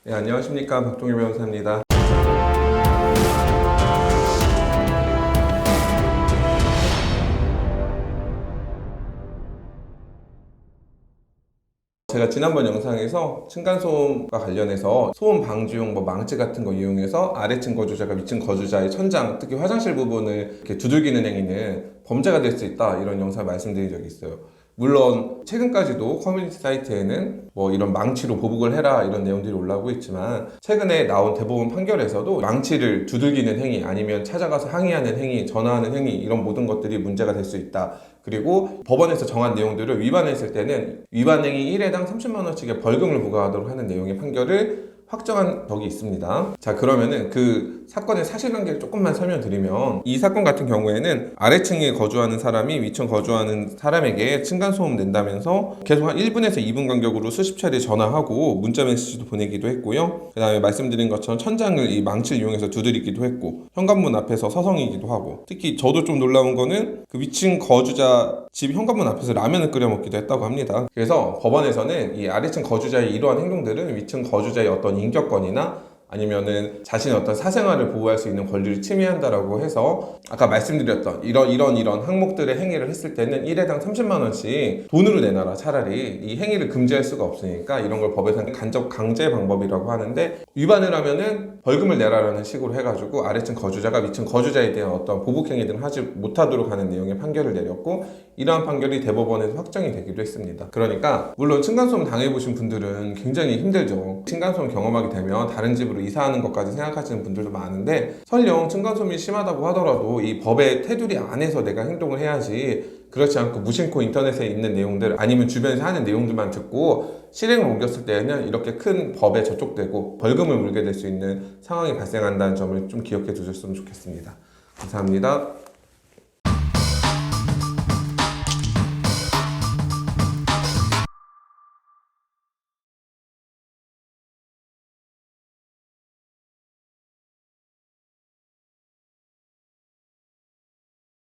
네, 안녕하십니까. 박종일 변호사입니다. 제가 지난번 영상에서 층간소음과 관련해서 소음 방지용 망치 같은 거 이용해서 아래층 거주자가 위층 거주자의 천장, 특히 화장실 부분을 이렇게 두들기는 행위는 범죄가 될 수 있다, 이런 영상을 말씀드린 적이 있어요. 물론 최근까지도 커뮤니티 사이트에는 이런 망치로 보복을 해라 이런 내용들이 올라오고 있지만, 최근에 나온 대법원 판결에서도 망치를 두들기는 행위, 아니면 찾아가서 항의하는 행위, 전화하는 행위, 이런 모든 것들이 문제가 될 수 있다. 그리고 법원에서 정한 내용들을 위반했을 때는 위반 행위 1회당 30만 원씩의 벌금을 부과하도록 하는 내용의 판결을 확정한 적이 있습니다. 자, 그러면은 그 사건의 사실관계를 조금만 설명드리면, 이 사건 같은 경우에는 아래층에 거주하는 사람이 위층 거주하는 사람에게 층간소음 낸다면서 계속 한 1분에서 2분 간격으로 수십 차례 전화하고 문자 메시지도 보내기도 했고요. 그 다음에 말씀드린 것처럼 천장을 이 망치를 이용해서 두드리기도 했고, 현관문 앞에서 서성이기도 하고, 특히 저도 좀 놀라운 거는 그 위층 거주자 집 현관문 앞에서 라면을 끓여 먹기도 했다고 합니다. 그래서 법원에서는 이 아래층 거주자의 이러한 행동들은 위층 거주자의 어떤 인격권이나 아니면은 자신의 어떤 사생활을 보호할 수 있는 권리를 침해한다라고 해서, 아까 말씀드렸던 이런 항목들의 행위를 했을 때는 1회당 30만 원씩 돈으로 내놔라, 차라리. 이 행위를 금지할 수가 없으니까 이런 걸 법에서는 간접 강제 방법이라고 하는데, 위반을 하면은 벌금을 내라라는 식으로 해가지고 아래층 거주자가 위층 거주자에 대한 어떤 보복 행위들을 하지 못하도록 하는 내용의 판결을 내렸고, 이러한 판결이 대법원에서 확정이 되기도 했습니다. 그러니까 물론 층간소음 당해보신 분들은 굉장히 힘들죠. 층간소음 경험하게 되면 다른 집으로 이사하는 것까지 생각하시는 분들도 많은데, 설령 층간소음이 심하다고 하더라도 이 법의 테두리 안에서 내가 행동을 해야지, 그렇지 않고 무심코 인터넷에 있는 내용들 아니면 주변에서 하는 내용들만 듣고 실행을 옮겼을 때는 이렇게 큰 법에 저촉되고 벌금을 물게 될 수 있는 상황이 발생한다는 점을 좀 기억해 두셨으면 좋겠습니다. 감사합니다.